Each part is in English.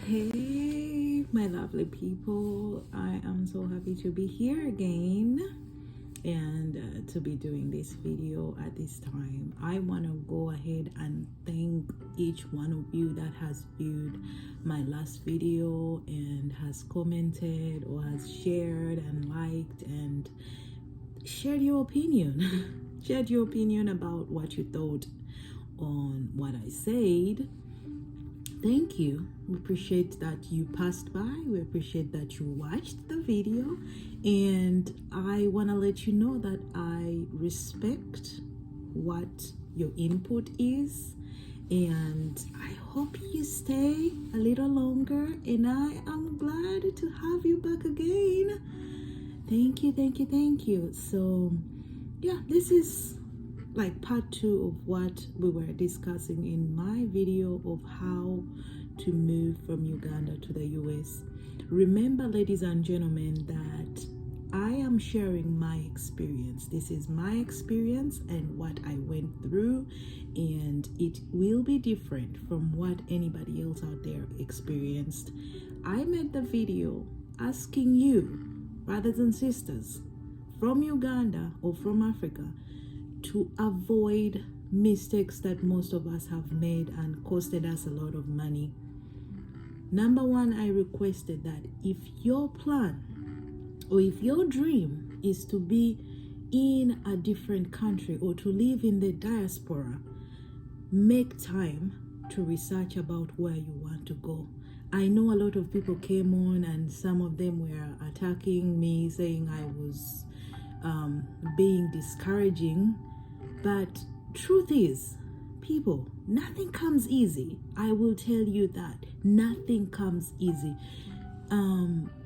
Hey, my lovely people. I am so happy to be here again and to be doing this video at this time. I want to go ahead and thank each one of you that has viewed my last video and has commented or has shared and liked and shared your opinion. Shared your opinion about what you thought on what I said. Thank you. We appreciate that you passed by. We appreciate that you watched the video. And I want to let you know that I respect what your input is. And I hope you stay a little longer. And I am glad to have you back again. Thank you, thank you, thank you. So, yeah, this is like part 2 of what we were discussing in my video of how to move from Uganda to the US. Remember, ladies and gentlemen, that I am sharing my experience. This is my experience and what I went through, and it will be different from what anybody else out there experienced. I made the video asking you, brothers and sisters from Uganda or from Africa, to avoid mistakes that most of us have made and costed us a lot of money. Number one, I requested that if your plan or if your dream is to be in a different country or to live in the diaspora, make time to research about where you want to go. I know a lot of people came on and some of them were attacking me, saying I was being discouraging. But truth is, people, nothing comes easy. I will tell you that. Nothing comes easy.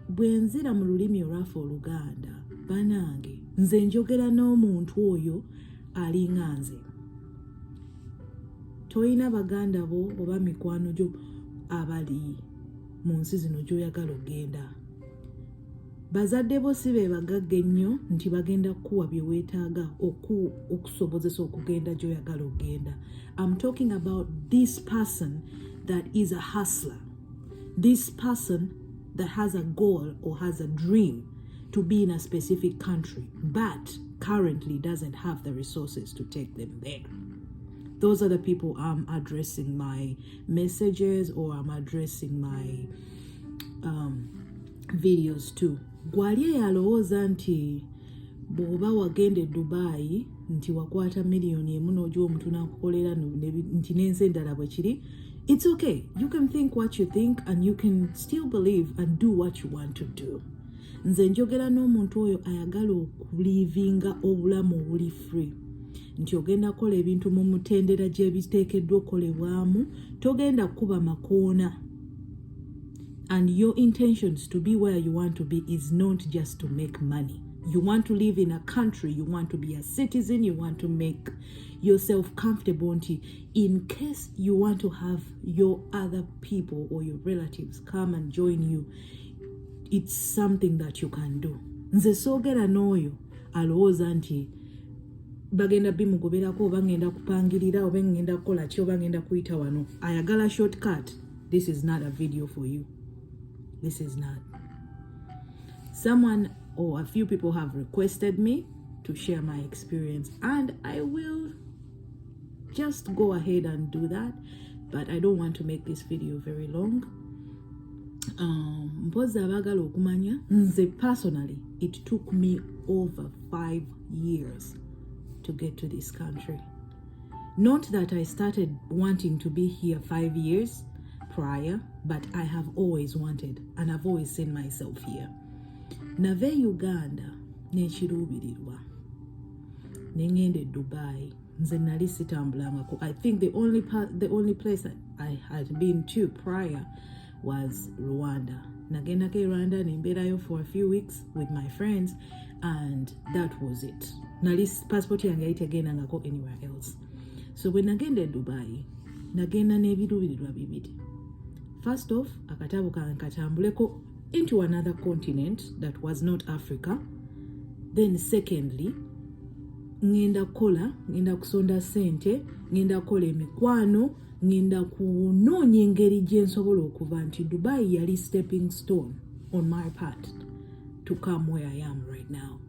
Bwenzira mu lulimi olwaffe Oluganda, banange, nze njogera n'omuntu oyo alinga nze. Toyina baganda bo oba mikwano gyo abali mu nsi zino gy'oyagala ogenda. Bazadde bo si be bagagga ennyo nti bagenda kuwa bye weetaaga okusobozesa okugenda gy'oyagala ogenda. I'm talking about this person that is a hustler. This person that has a goal or has a dream to be in a specific country, but currently doesn't have the resources to take them there. Those are the people I'm addressing my messages or I'm addressing my videos to. Gwali yalowooza nti bw'oba wagenda e Dubai nti wakwata miliyoni emu n'ojja omuntu n'akukolera nti n'ensi endala bwe kiri. It's okay. You can think what you think and you can still believe and do what you want to do. Nze njogera n'omuntu oyo ayagala okulivinga obulamu obuli free. Nti ogenda kukola ebintu mu mutendera gye biteekeddwa okolebwamu, togenda kuba makoona. And your intentions to be where you want to be is not just to make money. You want to live in a country, you want to be a citizen, you want to make yourself comfortable in case you want to have your other people or your relatives come and join you. It's something that you can do. Nze soogera n'oyo alowooza nti bagenda bimugoberako oba ngenda kupangirira oba ngenda kukola ki oba ngenda kuyita wano. Ayagala shortcut. This is not a video for you. This is not. Someone or a few people have requested me to share my experience, and I will just go ahead and do that, but I don't want to make this video very long. Mpoza abagala okumanya, nze personally, it took me over 5 years to get to this country. Not that I started wanting to be here 5 years prior, but I have always wanted and I've always seen myself here. Nave Uganda nekiruubirirwa nengende Dubai nze nali sitambulangako. I think the only place that I had been to prior was Rwanda. Nagendako e Rwanda nembeerayo for a few weeks with my friends and that was it. Nali passport yange yayitegendangako anywhere else. So when nagenda Dubai nagenda n'ebiruubirirwa bibiri. First off, akatabo kange katambuleko into another continent that was not Africa. Then secondly, ngenda kusonda sente, ngenda kola emikwano, ngenda kunoonya engeri gye nsobola okuva nti Dubai yali stepping stone on my part to come where I am right now.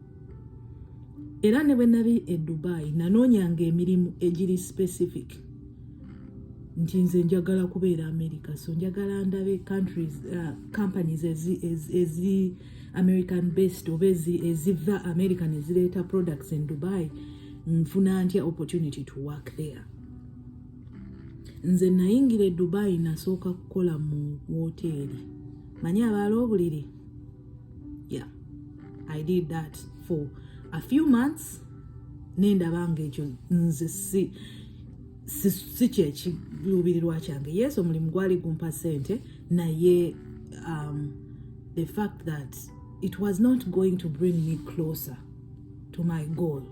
Era ne bwe nali e Dubai nanoonyanga emirimu egiri specific nti nze njagala kubeera America, so njagala ndabe companies ezi American based oba eziva America ne zireeta products in Dubai, nfuna ntya opportunity to work there. Nze nayingira e Dubai nasooka kukola mu woteeri. Manyi abaala obuliri? Yeah, I did that for a few months. Nendaba ng'ekyo nze si kyekiruubirirwa kyange. Yes, omulimu gwali gumpa ssente, naye the fact that it was not going to bring me closer to my goal,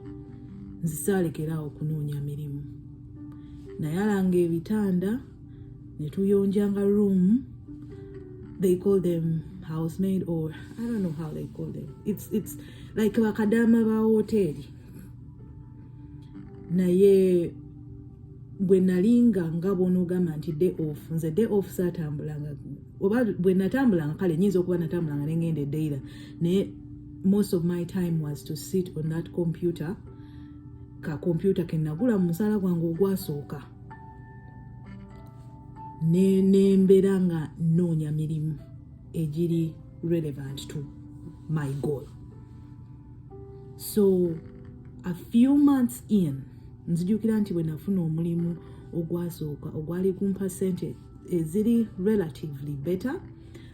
nze saalekerawo okunoonya mirimu. Nayalanga ebitanda ne tuyonjanga room. They call them housemaid, or I don't know how they call them. It's like bakadama ba hoteli. Naye bwe nalinga nga bonogamba nti day off, nze day off saatambulanga. Oba bwe natambulanga kale nyinza okuba natambulanga nengenda eddeira. Naye most of my time was to sit on that computer. Ka computer ke nagula mu musaala gwange ogwasooka. Ne mbeera nga nnoonya mirimu egiri relevant to my goal. So a few months in, nzijukira nti bwe nafuna omulimu ogwasooka ogwali kumpa ssente eziri relatively better,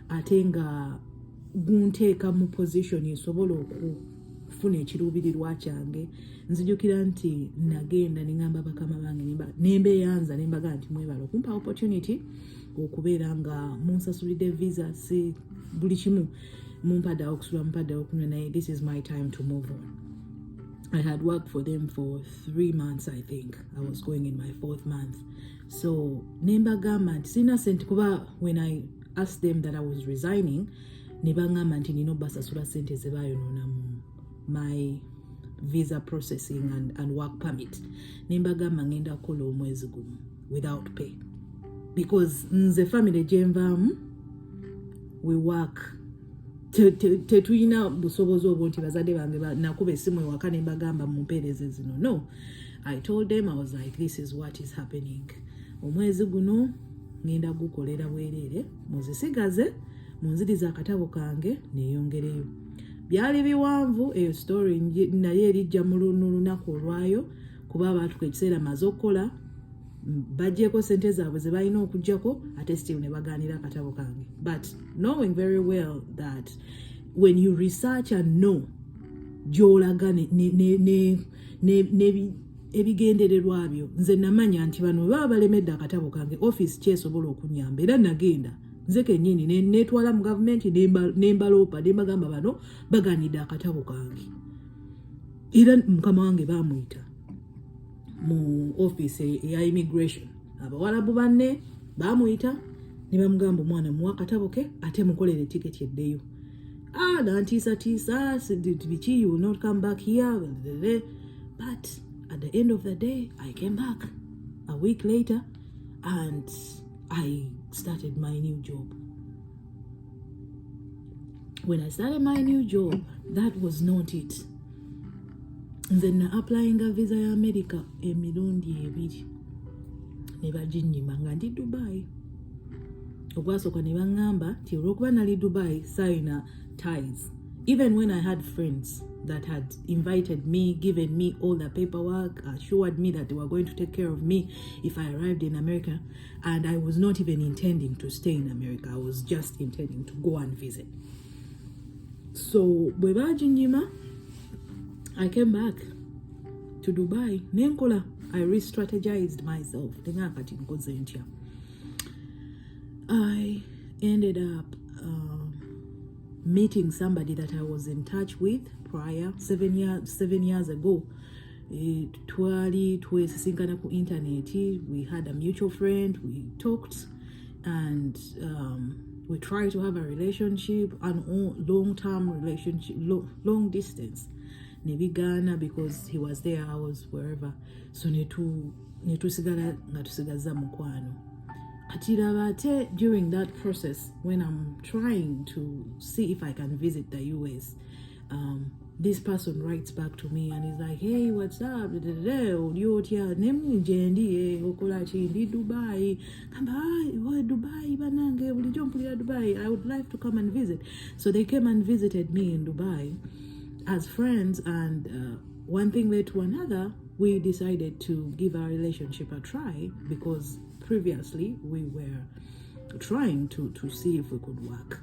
ate nga gunteeka mu position esobola okufuna ekiruubirirwa kyange. Nzijukira nti nagenda nengamba bakama bange nembeyanza nembaga nti mwebala okumpa opportunity okubeera nga munsasulidde visa, si buli kimu mumpadde okusula mumpadde okunywa, naye this is my time to move on. I had worked for them for 3 months, I think. I was going in my 4th month. So nembagamba nti sina sente, kuba when I asked them that I was resigning, nebangamba nti nina obbasasula sente ze bayonoona mu my visa processing and work permit. Nembagamba ngenda kukola omwezi gumu without pay, because nze family gyenvaamu we work tetulina busobozi obwo nti bazadde bange nakuba essimu ewaka nembagamba mumpeereze zino. No, I told them, I was like, this is what is happening. Omwezi guno ngenda gukolera bwereere, muzisigaze munziriza akatabo kange neeyongereyo. Byali biwanvu eyo story naye erijja mu lunaku olwayo, kuba abatuka ekiseera maze okukola bajjeko sente zaabwe ze balina okujjako, ate still ne bagaanira akatabo kange. But knowing very well that when you research and know gy'olaga ebigendererwa byo, nze namanya nti bano baba balemedde akatabo kange, office kyesobola okunyamba. Era nagenda nze kennyini netwala mu gavumenti nembaloopa nembagamba bano bagaanidde akatabo kange. Era mukama wange bamuyita mu office eya immigration, abawalabu banne bamuyita ne bamugamba omwana muwa akatabo ke ate mukolere tiketi eddeyo. Nantiisatiisa biki, you will not come back here. But at the end of the day, I came back a week later and I started my new job. When I started my new job, that was not it. Then applying a visa ya America emirundi 2 ne baginyima nga ndi Dubai. Ogwasooka ne bangamba nti olw'okuba nali Dubai sayina ties. Even when I had friends that had invited me, given me all the paperwork, assured me that they were going to take care of me if I arrived in America, and I was not even intending to stay in America. I was just intending to go and visit. So bwe baginyima, I came back to Dubai. Nenkola, I re-strategized myself. I ended up meeting somebody that I was in touch with prior 7 years ago. Twali twesisinkana ku internet. We had a mutual friend. We talked and we tried to have a relationship, an long-term relationship, long distance. Nebigana, because he was there, I was wherever. So ne tusigala nga tusigaza mukwano. Katiraba ate during that process when I'm trying to see if I can visit the US, this person writes back to me and is like, hey, what's up? Nemu jendi okola chindi Dubai. Dubai banange bulijjo mpulira Dubai. I would like to come and visit. So they came and visited me in Dubai as friends, and one thing led to another. We decided to give our relationship a try because previously we were trying to see if we could work.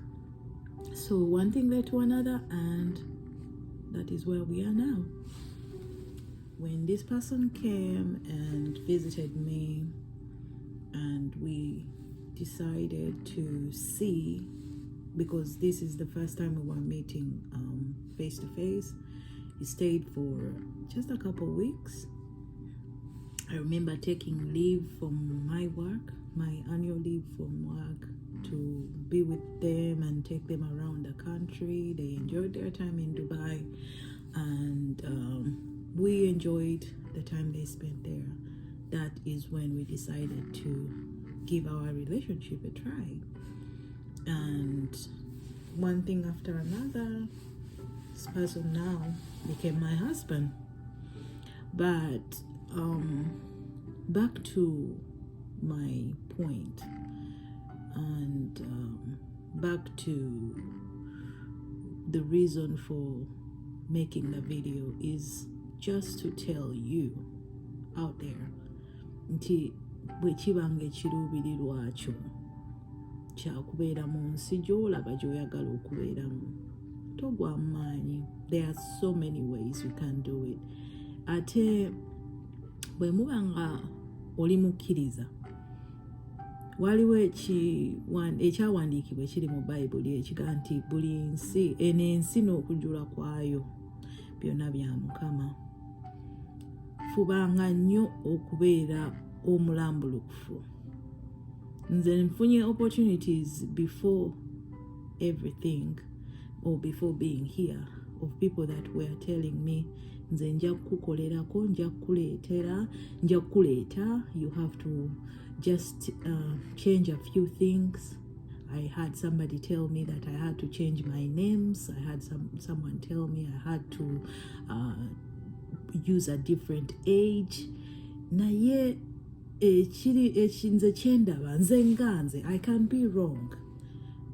So one thing led to another, and that is where we are now. When this person came and visited me, and we decided to see, because this is the first time we were meeting face to face. He stayed for just a couple of weeks. I remember taking leave from my work, my annual leave from work, to be with them and take them around the country. They enjoyed their time in Dubai, and we enjoyed the time they spent there. That is when we decided to give our relationship a try. And one thing after another, this person now became my husband. But back to my point, and back to the reason for making the video is just to tell you out there nti bwe kibanga ekiruubirirwa kyo kyakubeera mu nsi gy'olaba gy'oyagala okubeeramu togwa maanyi. There are so many ways you can do it. Ate bwe muba nga oli mukkiriza, waliwo ekyawandiikibwa ekiri mu Bayibuli ekiga nti buli nsi ensi n'okujjula kwayo byonna bya Mukama. Fubanga nnyo okubeera omulambulukufu. Nze nfunye opportunities before everything, or before being here, of people that were telling me nze nja kukukolerako, nja kukuleeta, you have to just change a few things. I had somebody tell me that I had to change my names. I had someone tell me I had to use a different age. Naye nze kyendaba nze nganze, I can be wrong,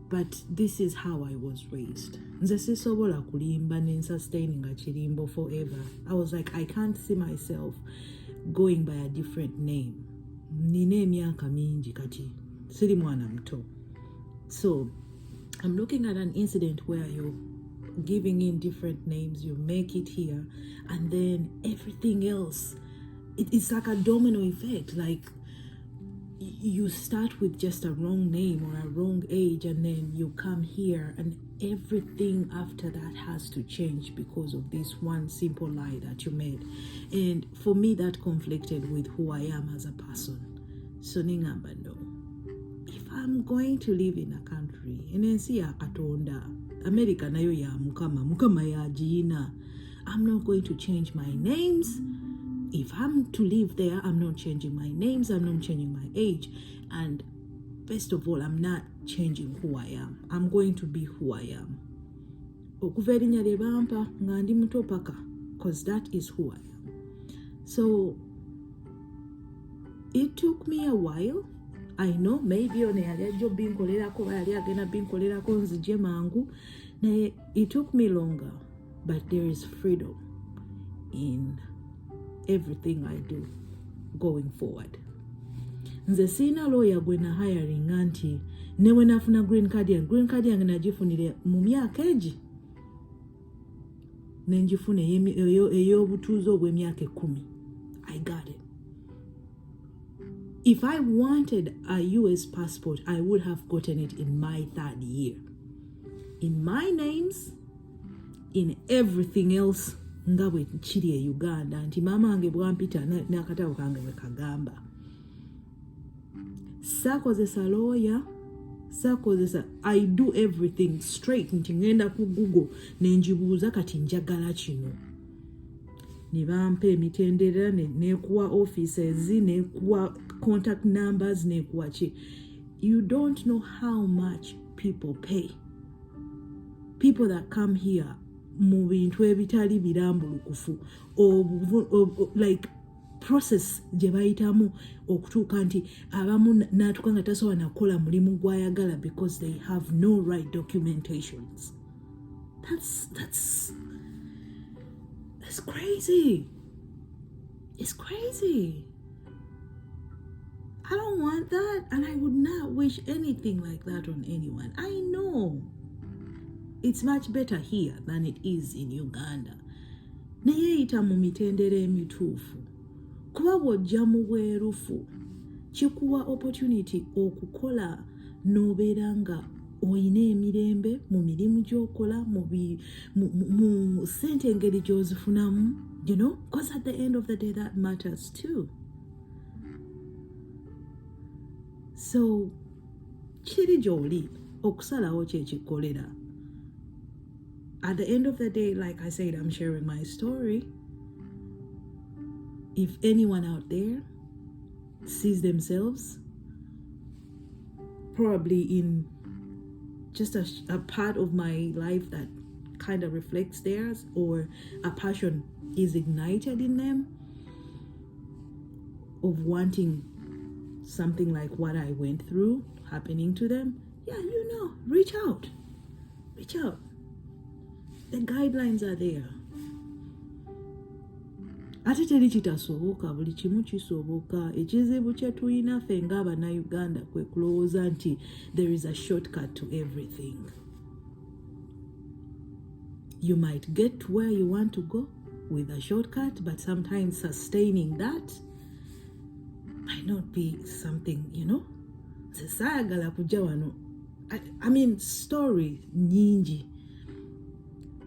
but this is how I was raised. Nze sisobola kulimba nensustaininga kirimbo forever. I was like, I can't see myself going by a different name. Nina emyaka mingi kati siri mwana muto. So I'm looking at an incident where you're giving in different names, you make it here, and then everything else, it's like a domino effect. Like you start with just a wrong name or a wrong age, and then you come here and everything after that has to change because of this one simple lie that you made. And for me, that conflicted with who I am as a person. So ningamba no, if I'm going to live in a country enensi ya Katonda, America nayo ya mukama ya jina, I'm not going to change my names. If I'm to live there, I'm not changing my names, I'm not changing my age, and best of all, I'm not changing who I am. I'm going to be who I am. Okuva erinnya lye bampa nga ndi muto paka, because that is who I am. So it took me a while. I know maybe ono yali ajja binkolerako, yali agenda binkolerako nzije mangu. Naye it took me longer, but there is freedom in everything I do going forward. Nze sina lawyer gwe na hiring nti newe nafuna green card yange nagifunire mu myaka egi nenjifuna ey'obutuuze obw'emyaka 10. I got it. If I wanted a US passport, I would have gotten it in my 3rd year. In my names, in everything else, nga bwe kiri e Uganda, nti mama wange bwampita n'akatabo kange bwe kagamba. Sakozesa lawyer, I do everything straight, nti ngenda ku Google nenjibuuza kati njagala kino. ne bampa emitendera nekuwa offices nekuwa contact numbers nekuwa ki. You don't know how much people pay. People that come here mu bintu ebitali birambulukufu like process gye bayitamu okutuuka nti abamu n'atuuka nga tasobola nakola mulimu gw'ayagala because they have no right documentations. That's crazy. It's crazy. I don't want that, and I would not wish anything like that on anyone. I know it's much better here than it is in Uganda. Naye yita mu mitendera emituufu. Kuba bw'ojja mu bwerufu kikuwa opportunity okukola n'obeera nga oyina emirembe mu mirimu gy'okola mu ssente engeri gy'ozifunamu, you know, because at the end of the day that matters too. So kiri gy'oli okusalawo kyekikolera. At the end of the day, like I said, I'm sharing my story. If anyone out there sees themselves probably in just a part of my life that kind of reflects theirs, or a passion is ignited in them of wanting something like what I went through happening to them, yeah, you know, reach out. The guidelines are there. Ate teri kitasoboka, buli kimu kisoboka. Ekizibu kye tulina ffe ng'Abannayuganda kwe kulowooza nti there is a shortcut to everything. You might get to where you want to go with a shortcut, but sometimes sustaining that might not be something, you know. Saagala kujja wano. I mean, story nyingi.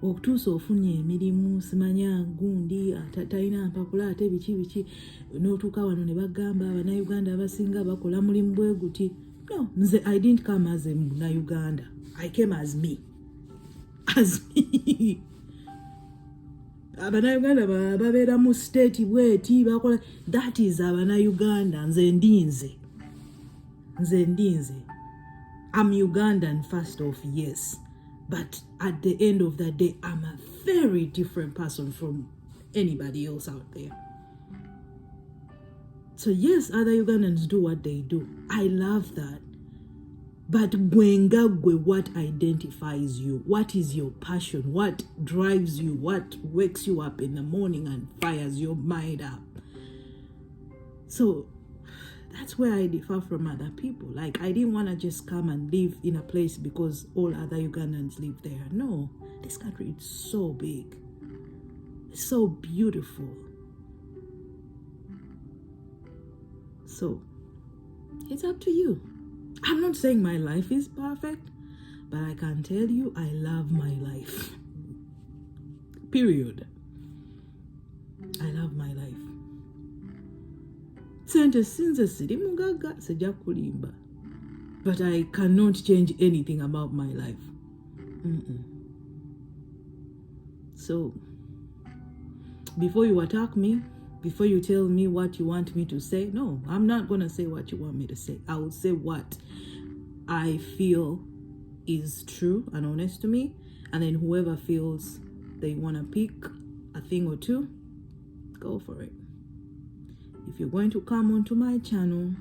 Okutuusa ofunye emirimu, simanya gundi talina mpapula ate biki n'otuuka wano ne bagamba Abannayuganda abasinga bakola mulimu bwe guti. No, nze I didn't come as a Munnayuganda. I came as me. Abannayuganda babeera mu state bweti bakola. That is Abannayuganda. Nze ndinze. I'm Ugandan first off, yes. But at the end of the day, I'm a very different person from anybody else out there. So yes, other Ugandans do what they do. I love that. But what identifies you? What is your passion? What drives you? What wakes you up in the morning and fires your mind up? So that's where I differ from other people. Like, I didn't want to just come and live in a place because all other Ugandans live there. No, this country is so big. It's so beautiful. So, it's up to you. I'm not saying my life is perfect, but I can tell you I love my life. Period. I love my life. Sente sinze siri mugaga sijja kulimba, but I cannot change anything about my life. So before you attack me, before you tell me what you want me to say, no, I'm not going to say what you want me to say. I will say what I feel is true and honest to me, and then whoever feels they want to pick a thing or two, go for it. If you're going to come onto my channel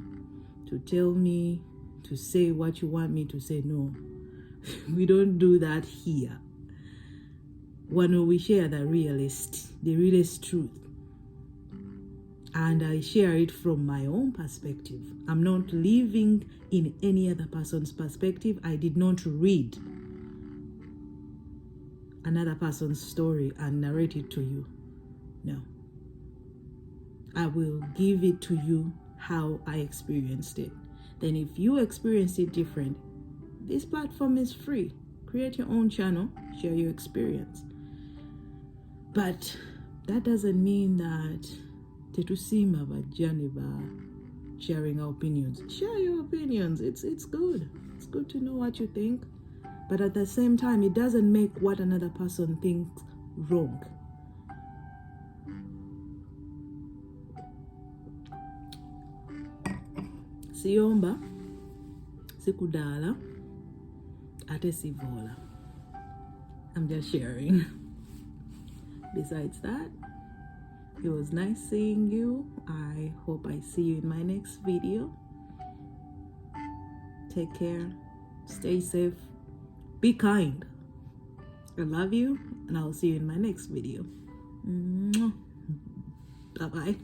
to tell me to say what you want me to say, no, we don't do that here. When we share the realest truth, and I share it from my own perspective. I'm not living in any other person's perspective. I did not read another person's story and narrate it to you. No. I will give it to you how I experienced it. Then if you experience it different, this platform is free. Create your own channel, share your experience. But that doesn't mean that tetusima bajani sharing our opinions. Share your opinions. It's good. It's good to know what you think. But at the same time, it doesn't make what another person thinks wrong. siyomba sikudala ate sivola. I'm just sharing. Besides that, it was nice seeing you. I hope I see you in my next video. Take care, stay safe, be kind. I love you, and I'll see you in my next video. Bye bye.